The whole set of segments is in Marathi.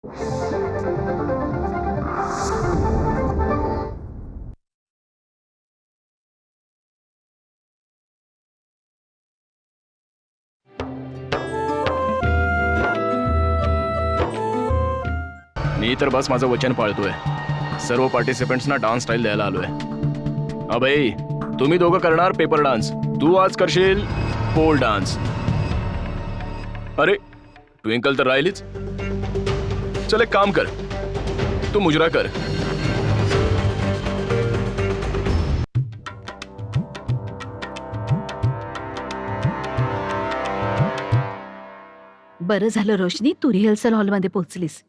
मी तर बस माझं वचन पाळतोय. सर्व पार्टिसिपेंट्सना डान्स स्टाईल द्यायला आलोय. अभय, तुम्ही दोघं करणार पेपर डान्स, तू आज करशील पोल डान्स. अरे ट्विंकल तर राहिलीच. चल एक काम कर, तू मुजरा कर. बरं झालं रोशनी, तू रिहर्सल हॉलमध्ये पोहोचलीस.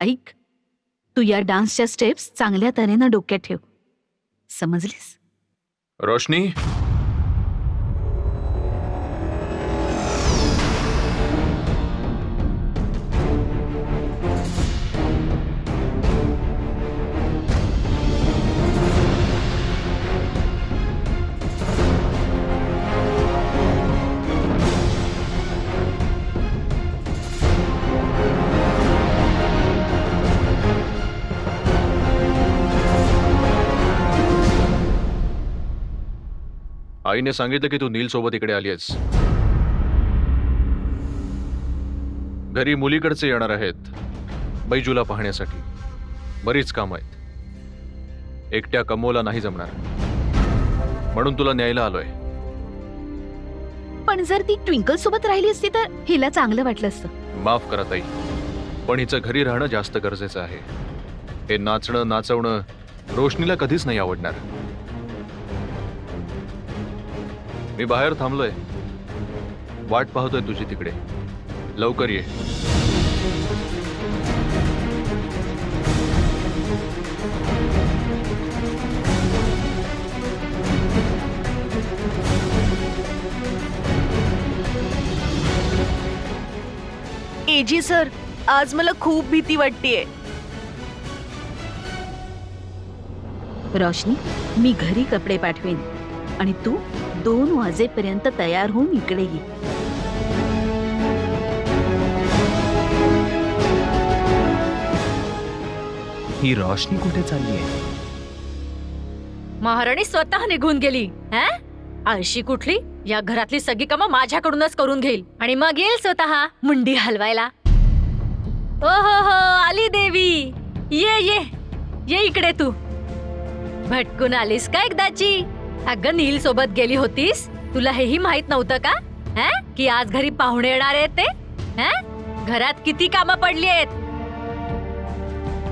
ऐक, तू या डान्सच्या स्टेप्स चांगल्या तऱ्हेनं डोक्यात ठेव, समजलीस? रोशनी, आईने सांगितलं की तू नील सोबत इकडे आली आहेस. घरी मुलीकडचे येणार आहेत बैजूला पाहण्यासाठी. बरीच काम आहेत, एकट्या कमोला नाही जमणार, म्हणून तुला न्यायला आलोय. पण जर ती ट्विंकल सोबत राहिली असती तर हिला चांगलं वाटलं असतं. माफ करा ताई, पण हिचं घरी राहणं जास्त गरजेचं आहे. हे नाचणं नाचवणं रोशनीला कधीच नाही आवडणार. मी बाहेर थांबलोय, वाट पाहतोय तुझी तिकडे. लवकर ये. एजी सर, आज मला खूप भीती वाटतेय. रोशनी, मी घरी कपडे पाठवेन आणि तू 2 वाजेपर्यंत तयार होऊन इकडे ये. ही रोशनी कुठे चालली आहे? महाराणी स्वतः निघून गेली. आळशी कुठली, या घरातली सगळी कामं माझ्याकडूनच करून घेईल आणि मग येईल स्वतः मुंडी हलवायला. ओ हो, आली देवी. ये ये ये इकडे. तू भटकून आलीस का एकदाची? अगं नील सोबत गेली होतीस, तुला हेही माहित नव्हतं का की आज घरी पाहुणे येणार आहेत ते? घरात किती कामं पडली आहेत,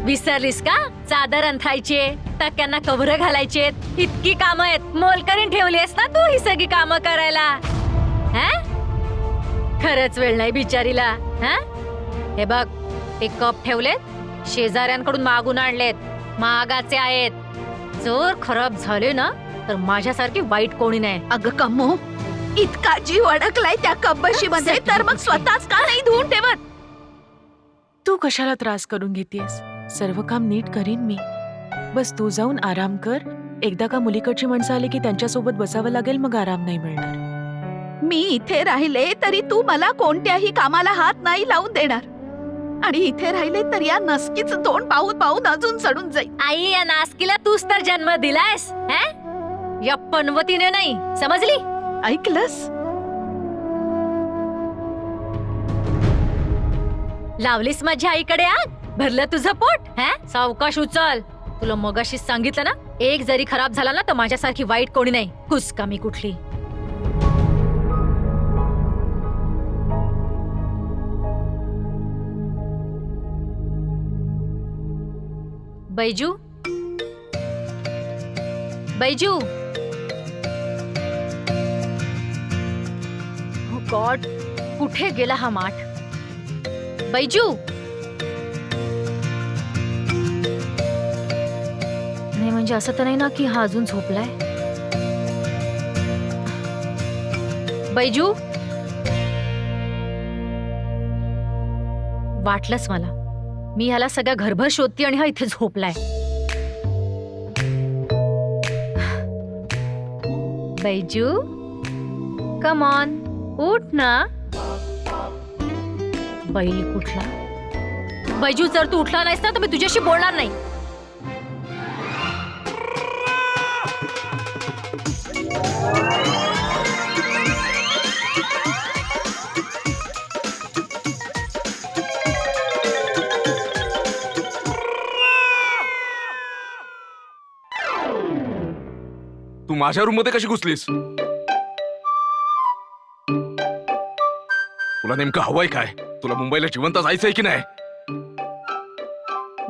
विसरलीस का? चादर अंथरायची, टक्क्यांना कव्हर घालायचे, इतकी कामं आहेत. मोलकरीण ठेवली आहेस ना तू ही सगळी कामं करायला. खरंच वेळ नाही बिचारीला. हे बघ, ते कप ठेवलेत, शेजाऱ्यांकडून मागून आणलेत, महागाचे आहेत. जर खराब झाले ना तर माझ्यासारखी वाईट कोणी नाही. अगं कमो, इतका जीव अडकलाय त्या कब्बशी मध्ये, तर मग स्वतःच का नाही धुवून ठेवत? तू कशाला त्रास करून घेतेस? सर्व काम नीट करीन मी. बस तू जाऊन आराम कर. एकदा का मुलीकडची माणसं आली की त्यांच्यासोबत बसावं लागेल, मग आराम नाही मिळणार. मी इथे राहिले तरी तू मला कोणत्याही कामाला हात नाही लावून देणार, आणि इथे राहिले तर या नसकीच तोंड पाहून पाहून अजून चढून जाईल. आई, या नासकीला तूच तर जन्म दिलायस, या पनवतीने नाही, समजली? ऐकलंस? लावलीस माझ्या आईकडे आग, भरलं तुझं पोट. सावकाश उचल. तुला मगाशीच सांगितलं ना, एक जरी खराब झाला ना तर माझ्यासारखी वाईट कोणी नाही. कुसकामी कुठली. बैजू, बैजू. ओ गॉड, कुठे गेला हा माठ? बैजू. नाही म्हणजे असं तर नाही ना की हा अजून झोपलाय? बैजू, वाटलंच मला. मी ह्याला सगळ्या घरभर शोधते आणि हा इथे झोपलाय. बैजू, कम ऑन, उठ ना. बैल कुठला? बैजू जर तू उठला नाहीस ना तर मी तुझ्याशी बोलणार नाही. तू माझ्या रूम मध्ये कशी घुसलीस? तुला नेमकं हवंय काय? तुला मुंबईला जिवंत जायचंय की नाही?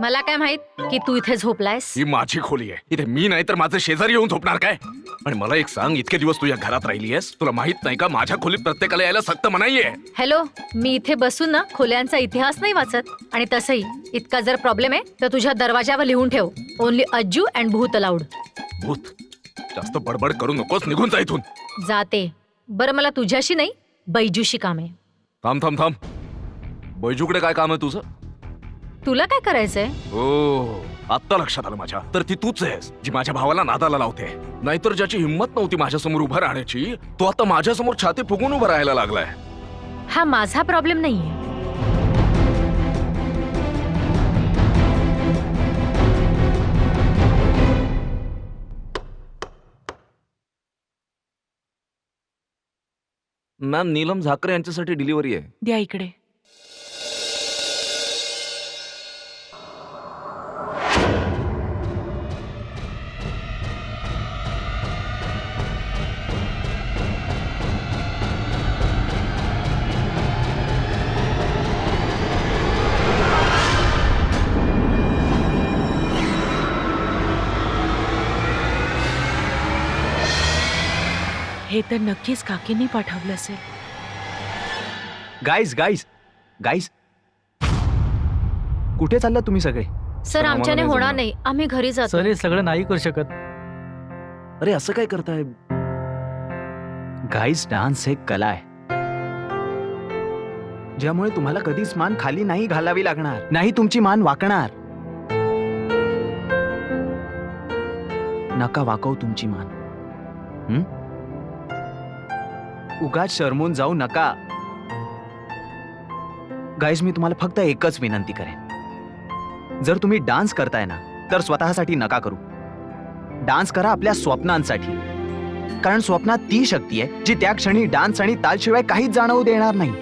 मला काय माहित की तू इथे झोपलायस. ही माझी खोली आहे. इथे मी नाही तर माझे शेजारी येऊन झोपणार काय? आणि मला एक सांग, इतके दिवस तू या घरात राहिलीयस, तुला माहित नाही का माझ्या खोलीत प्रत्येकाला यायला सक्त मनाई आहे. हॅलो, मी इथे बसून ना खोल्यांचा इतिहास नाही वाचत. आणि तसंही इतका जर प्रॉब्लेम आहे तर तुझ्या दरवाजावर लिहून ठेव, ओनली अज्जू अँड भूत अलाउड. भूत? जास्त बडबड करू नकोस, निघून जा इथून. जाते. बरं, मला तुझ्याशी नाही बैजूशी काम आहे. थांब थांब थांब. बैजूकडे काय काम आहे तुझं? तुला काय करायचंय? ओ, आत्ता लक्षात आलं माझ्या. तर ती तूच आहेस जी माझ्या भावाला नादाला लावते. नाहीतर ज्याची हिंमत नव्हती माझ्यासमोर उभं राहण्याची, तो आता माझ्यासमोर छाती फुगून उभं राहायला लागलाय. हा माझा प्रॉब्लेम नाहीये. मॅम, नीलम झाकरे यांच्यासाठी डिलिव्हरी आहे. द्या इकडे. हे तर नक्कीच काकींनी पाठवलं असेल. गाईज गाईज गाईज, कुठे चालला तुम्ही सगळे? सर, आमच्याने नाही होणार जमणार. नाही. आम्ही घरी जातो. सर हे सगळं नाही करू शकत. अरे असं काय करताय? गाईज, डान्स एक कला आहे ज्यामुळे तुम्हाला कधीच मान खाली नाही घालावी लागणार, नाही तुमची मान वाकणार. नका वाकव तुमची मान. उगाच शरमून जाऊ नका. गाईज, मी तुम्हाला फक्त एकच विनंती करेन, जर तुम्ही डान्स करताय ना तर स्वतःसाठी नका करू. डान्स करा आपल्या स्वप्नांसाठी, कारण स्वप्नात ती शक्ती आहे जी त्या क्षणी डान्स आणि तालशिवाय काहीच जाणवू देणार नाही.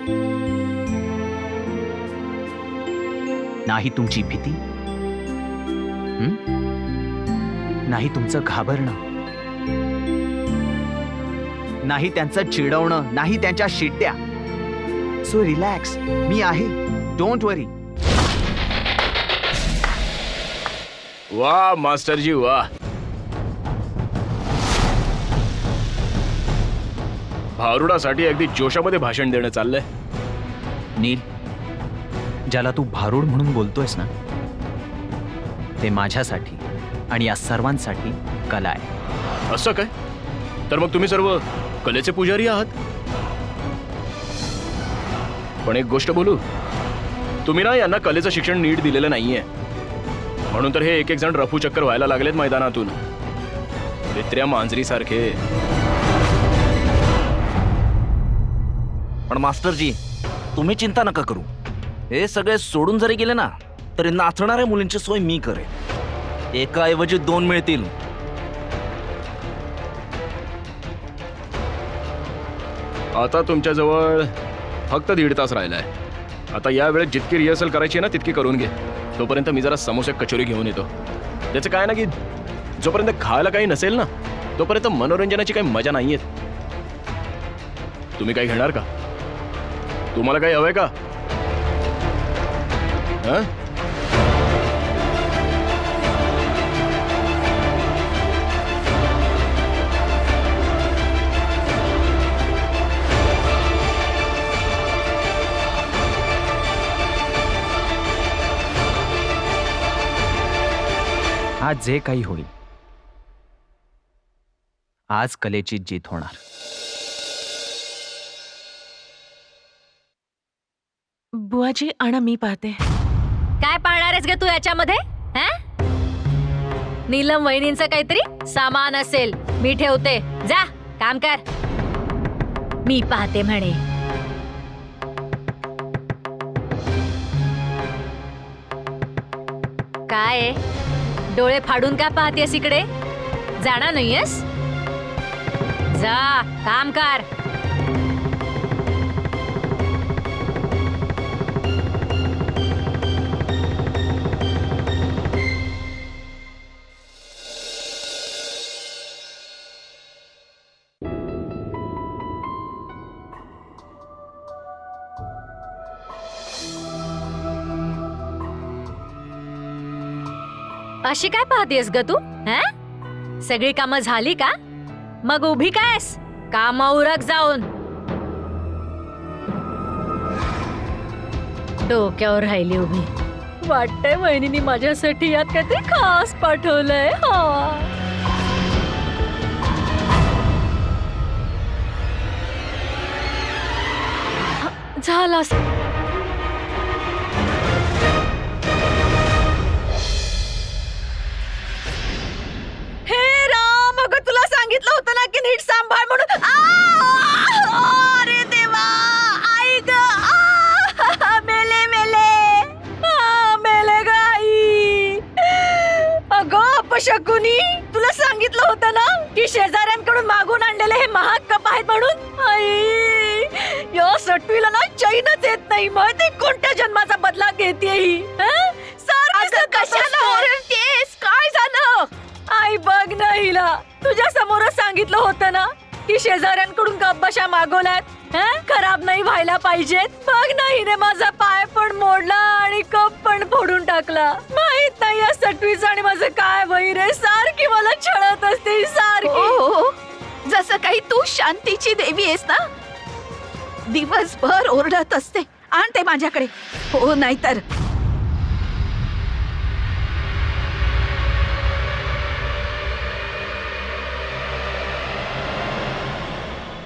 नाही तुमची भीती, नाही तुमचं घाबरणं, नाही त्यांचं चिडवणं, नाही त्यांच्या शिट्ट्या. सो रिलॅक्स, मी आहे, डोंट वरी. वा मास्टरजी वा. भारुडासाठी अगदी जोशामध्ये भाषण देणं चाललंय. नील, ज्याला तू भारूड म्हणून बोलतोयस ना, ते माझ्यासाठी आणि या सर्वांसाठी कला आहे. असं काय? तर मग तुम्ही सर्व कलेचे पुजारी आहात. पण एक गोष्ट बोलू, तुम्ही ना यांना कलेचं शिक्षण नीट दिलेलं नाहीये, म्हणून तर हे एक एक जण रफू चक्कर व्हायला लागलेत मैदानातून, भित्र्या मांजरी सारखे. पण मास्टरजी, तुम्ही चिंता नका करू. हे सगळे सोडून जरी गेले ना तरी नाचणाऱ्या मुलींची सोय मी करेन. एकाऐवजी 2 मिळतील. आता तुमच्याजवळ फक्त 1.5 तास राहिलाय. आता या वेळेत जितकी रिहर्सल करायची आहे ना तितकी करून घे. तोपर्यंत मी जरा समोसे कचोरी घेऊन येतो. त्याचं काय ना की जोपर्यंत खायला काही नसेल ना तोपर्यंत मनोरंजनाची काही मजा नाहीये. तुम्ही काही घेणार का? तुम्हाला काही हवंय का? हं? आज जे काही होईल, आज कलेची जीत होणार. बुवाजी, आणा मी पाहते. काय पाहणार आहेस ग तू याच्यामध्ये? नीलम वहिनींचं काहीतरी सामान असेल. मी ठेवते, जा काम कर. मी पाहते म्हणे. काय डोळे फाडून काय पाहतेस इकडे? जाणार नाहीयेस? जा काम कर. अशी काय पाहतेस ग तू? सगळी कामं झाली का? मग उभी कायस? काम उरक जाऊन. डोक्यावर राहिली उभी. वाटतंय वहिनीने माझ्यासाठी यात काहीतरी खास पाठवलंय. झाला. तुला सांगितलं होतं ना की नीट सांभाळ म्हणून. अरे देवा, आई ग, मेले मेले मेले ग आई. अगं अपशकुनी, तुला सांगितलं होतं ना की शेजाऱ्यांकडून मागून आणलेले हे महाग कप आहेत म्हणून. आई, या सटवीला ना चैनच येत नाही. माहिती कोणत्या जन्माचा बदला घेते ही. कशाला ओरडतेस? काय झालं? आई बघ ना हिला. तुझ्या समोरच सांगितलं होतं ना की शेजाऱ्यांकडून कप बशा मागवल्यात, खराब नाही व्हायला पाहिजेत. बघ ना, हिने माझा पाय पण मोडला आणि कप पण फोडून टाकला. माहित नाही या सटवीच आणि माझं काय वैर आहे. सारखी मला छळत असते सारखी. जसं काही तू शांतीची देवी आहेस ना, दिवसभर ओरडत असते. आण ते माझ्याकडे. हो नाहीतर.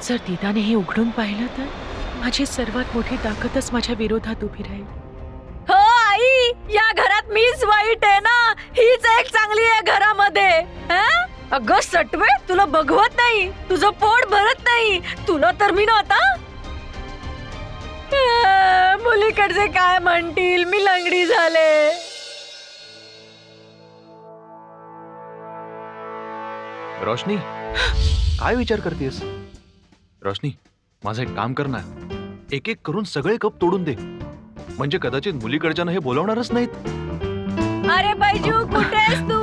जर दिदाने हे उघडून पाहिलं तर माझी सर्वात मोठी ताकदच माझ्या विरोधात उभी राहील. हो आई, या घरात मीच वाईट आहे ना. हीच एक चांगली आहे घरामध्ये. अगं सटवे, तुला बघवत नाही, तुझं पोट भरत नाही. तुला तर मी ना आता मुलीकडचे काय म्हणतील, मी लंगडी झाले. रोशनी, काय विचार करतेस? रोशनी, माझं एक काम कर ना. एक एक करून सगळे कप तोडून दे, म्हणजे कदाचित मुलीकडच्यानं हे बोलवणारच नाहीत. अरे बैजू, कुठे आहेस तू?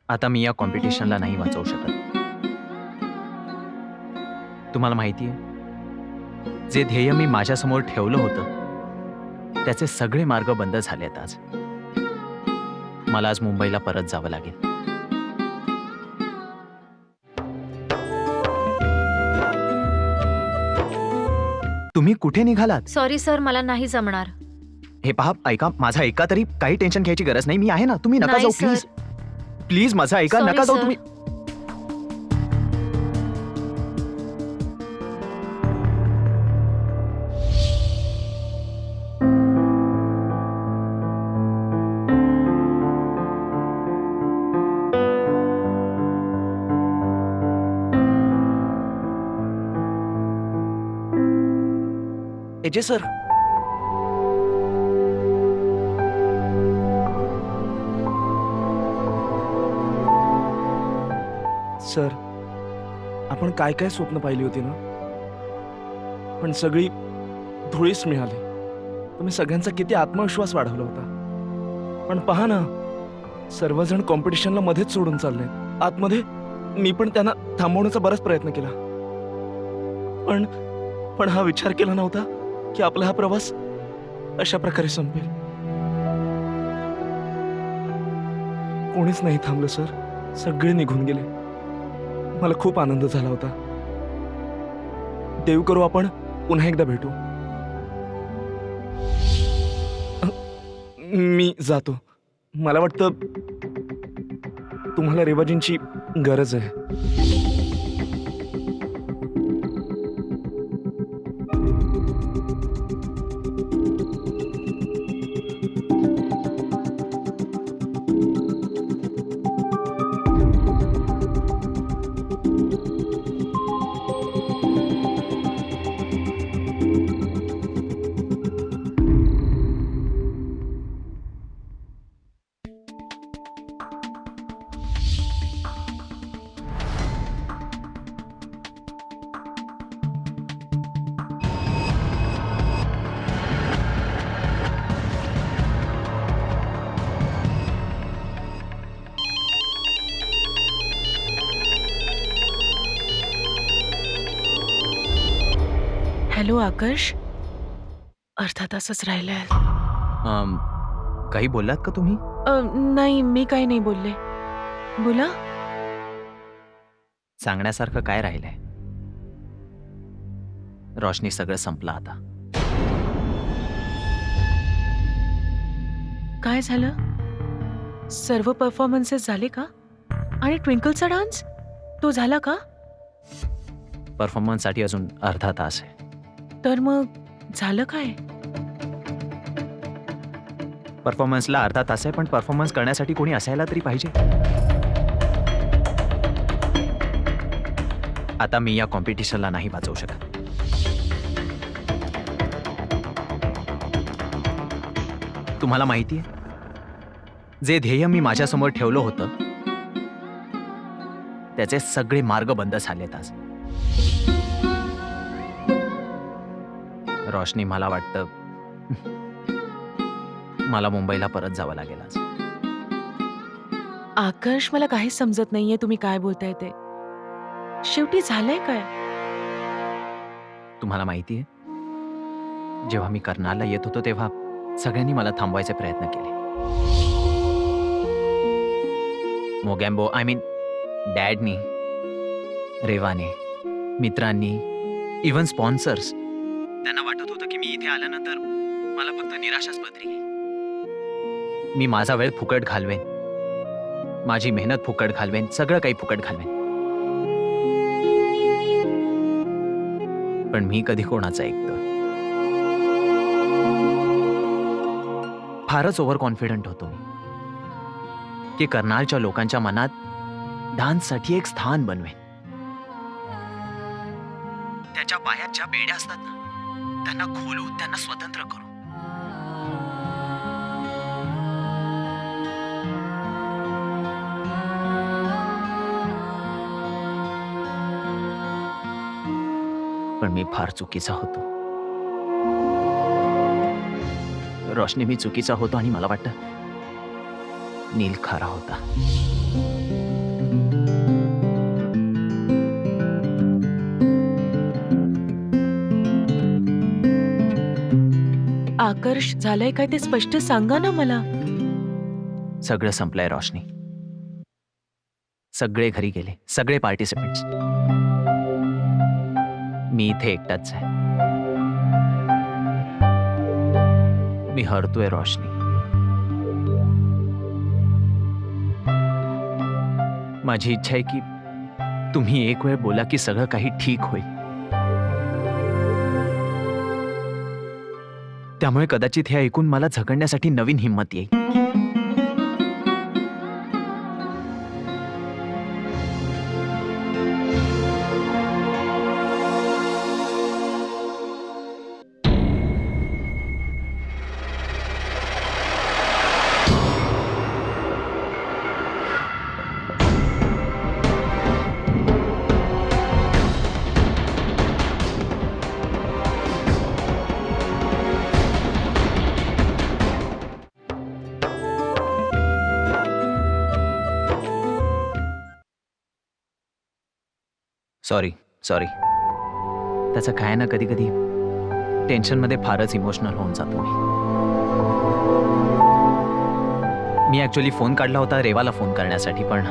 आता मी या कॉम्पिटिशनला नाही वाचवू शकत. तुम्हाला माहितीये, जे ध्येय मी माझ्यासमोर ठेवलं होतं त्याचे सगळे मार्ग बंद झालेत आज. मला आज मुंबईला परत जावं लागेल. तुम्ही कुठे निघालात? सॉरी सर, मला नाही जमणार. हे पहा, ऐका, माझा ऐका तरी. काही टेन्शन घ्यायची गरज नाही, मी आहे ना. तुम्ही नका नाही, जाऊ सर. प्लीज. प्लीज माझा ऐका, Sorry, नका जाऊ sir. तुम्ही. एजे सर, सर, आपण काय काय स्वप्न पाहिली होती ना, पण सगळी धुळीस मिळाली. तुम्ही सगळ्यांचा किती आत्मविश्वास वाढवला होता. पण पहा ना, सर्वजण कॉम्पिटिशनला मध्येच सोडून चालले आतमध्ये. मी पण त्यांना थांबवण्याचा बराच प्रयत्न केला, पण हा विचार केला नव्हता की आपला हा प्रवास अशा प्रकारे संपेल. कोणीच नाही थांबलं सर, सगळे निघून गेले. मला खूप आनंद झाला होता. देव करू आपण पुन्हा एकदा भेटू. मी जातो. मला वाटतं तुम्हाला रेवाजींची गरज आहे. हॅलो आकाश, अर्धा तासच राहिलाय. काही बोललात का तुम्ही? नाही, मी काही नाही बोलले. बोला. सांगण्यासारखं काय राहिलंय? रोशनी, सगळं संपलं आता. काय झालं? सर्व परफॉर्मन्सेस झाले का? आणि ट्विंकलचा डान्स तो झाला का? परफॉर्मन्ससाठी अजून अर्धा तास आहे. तर मग झालं काय? परफॉर्मन्सला अर्धा तास आहे, पण परफॉर्मन्स करण्यासाठी कोणी असायला तरी पाहिजे. आता मी या कॉम्पिटिशनला नाही वाचवू शकत. तुम्हाला माहिती आहे, जे ध्येय मी माझ्यासमोर ठेवलं होतं त्याचे सगळे मार्ग बंद झालेत आज. रोशनी, मला वाटतं मला मुंबईला परत जावं लागेल आज. आकाश, मला काहीच समजत नाहीये तुम्ही काय बोलताय ते. शेवटी झालंय काय? तुम्हाला माहिती आहे, जेव्हा मी कर्नालला येत होतो तेव्हा सगळ्यांनी मला थांबवायचे प्रयत्न केले. मोगॅम्बो, आय मीन डॅडनी, रेवाने, मित्रांनी, इव्हन स्पॉन्सर्स. त्यांना वाटत होतं की मी इथे आल्यानंतर मला फक्त निराशाच पत्रिकेल. मी माझा वेळ फुकट घालवेन, माझी मेहनत फुकट घालवेन, सगळं काही फुकट घालवेन. पण मी कधी कोणाचं ऐकतो? फारच ओव्हर कॉन्फिडंट होतो मी की कर्नालच्या लोकांच्या मनात डान्ससाठी एक स्थान बनवेन. त्याच्या पायात ज्या बेड्या असतात ना, त्यांना खोलून त्यांना स्वतंत्र करू. पण मी फार चुकीचा होतो. रोशनी, मी चुकीचा होतो आणि मला वाटतं नील खरा होता. आकर्ष, झालंय काय ते स्पष्ट सांगा ना मला. सगळं संपलंय रोशनी. सगळे घरी गेले, सगळे पार्टिसिपेंट्स. मी इथे एकटाच आहे. मी हरतोय रोशनी. माझी इच्छा आहे की तुम्ही एक वेळ बोला की सगळं काही ठीक होईल. त्यामुळे कदाचित हे ऐकून मला झगडण्यासाठी नवीन हिंमत येईल. सॉरी. त्याचं काय ना, कधी कधी टेन्शनमध्ये फारच इमोशनल होऊन जातो मी ऍक्च्युअली फोन काढला होता रेवाला फोन करण्यासाठी, पण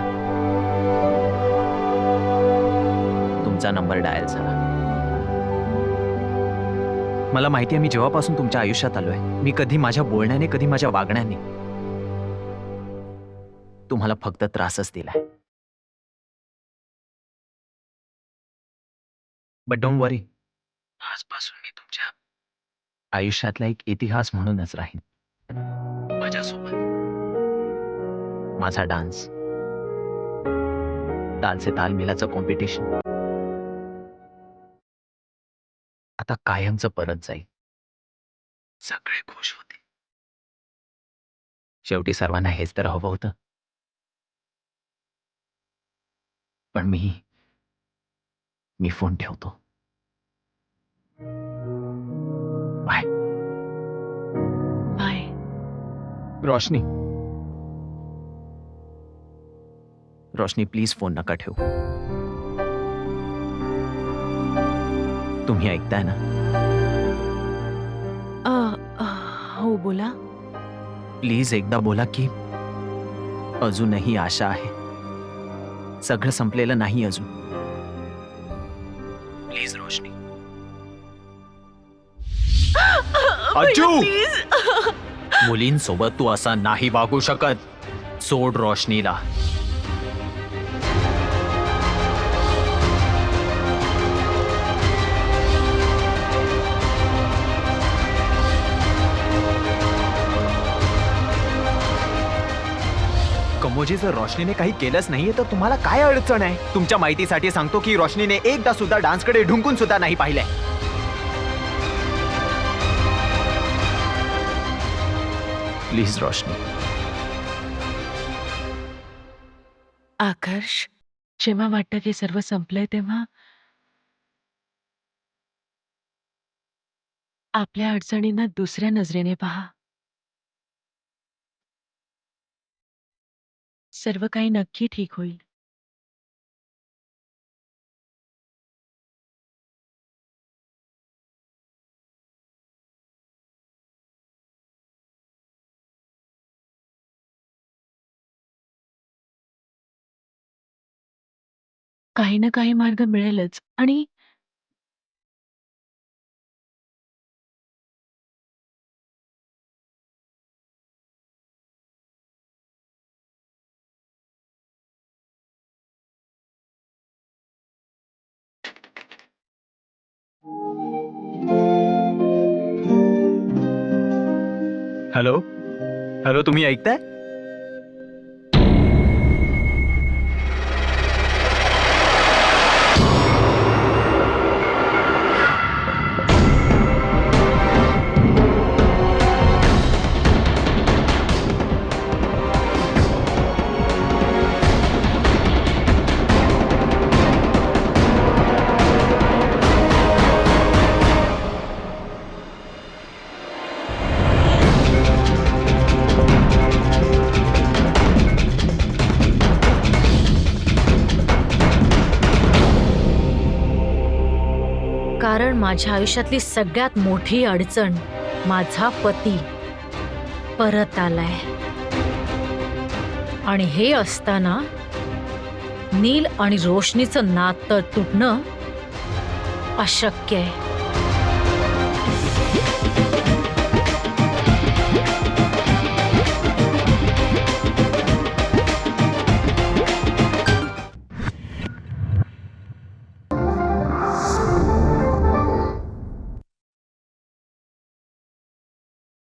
तुमचा नंबर डायल झाला. मला माहिती आहे, मी जेव्हापासून तुमच्या आयुष्यात आलोय, मी कधी माझ्या बोलण्याने, कधी माझ्या वागण्याने तुम्हाला फक्त त्रासच दिलाय. बट डोंट वरी, आजपासून मी तुमच्या आयुष्यातला एक इतिहास म्हणूनच राहीन. माझ्यासोबत माझा डान्स, ताल से ताल मिलाचं कॉम्पिटिशन आता कायमचं परत जाईल. सगळे खुश होते. शेवटी सर्वांना हेच तर हवं होतं. पण मी फोन ठेवतो. Bye. Bye. Roshni, please phone नका ठेवू. तुम्ही ऐकताय ना? हो बोला. प्लीज एकदा बोला की अजूनही आशा आहे. सगळं संपलेलं नाही अजून. प्लीज रोशनी. अज्जू! मुलींसोबत तू असा नाही वागू शकत. सोड रोशनीला. कमोजी, जर रोशनीने काही केलंच नाहीये तर तुम्हाला काय अडचण आहे? तुमच्या माहितीसाठी सांगतो की रोशनीने एकदा सुद्धा डान्सकडे ढुंकून सुद्धा नाही पाहिलंय. प्लीज रोशनी. आकर्ष, जेव्हा वाटतं की सर्व संपलंय तेव्हा आपल्या अडचणींना दुसऱ्या नजरेने पहा. सर्व काही नक्की ठीक होईल. काही ना काही मार्ग मिळेलच. आणि हॅलो हॅलो, तुम्ही ऐकताय? कारण माझ्या आयुष्यातली सगळ्यात मोठी अडचण माझा पती परत आलाय. आणि हे असताना नील आणि रोशनीचं नातं तुटणं अशक्य आहे.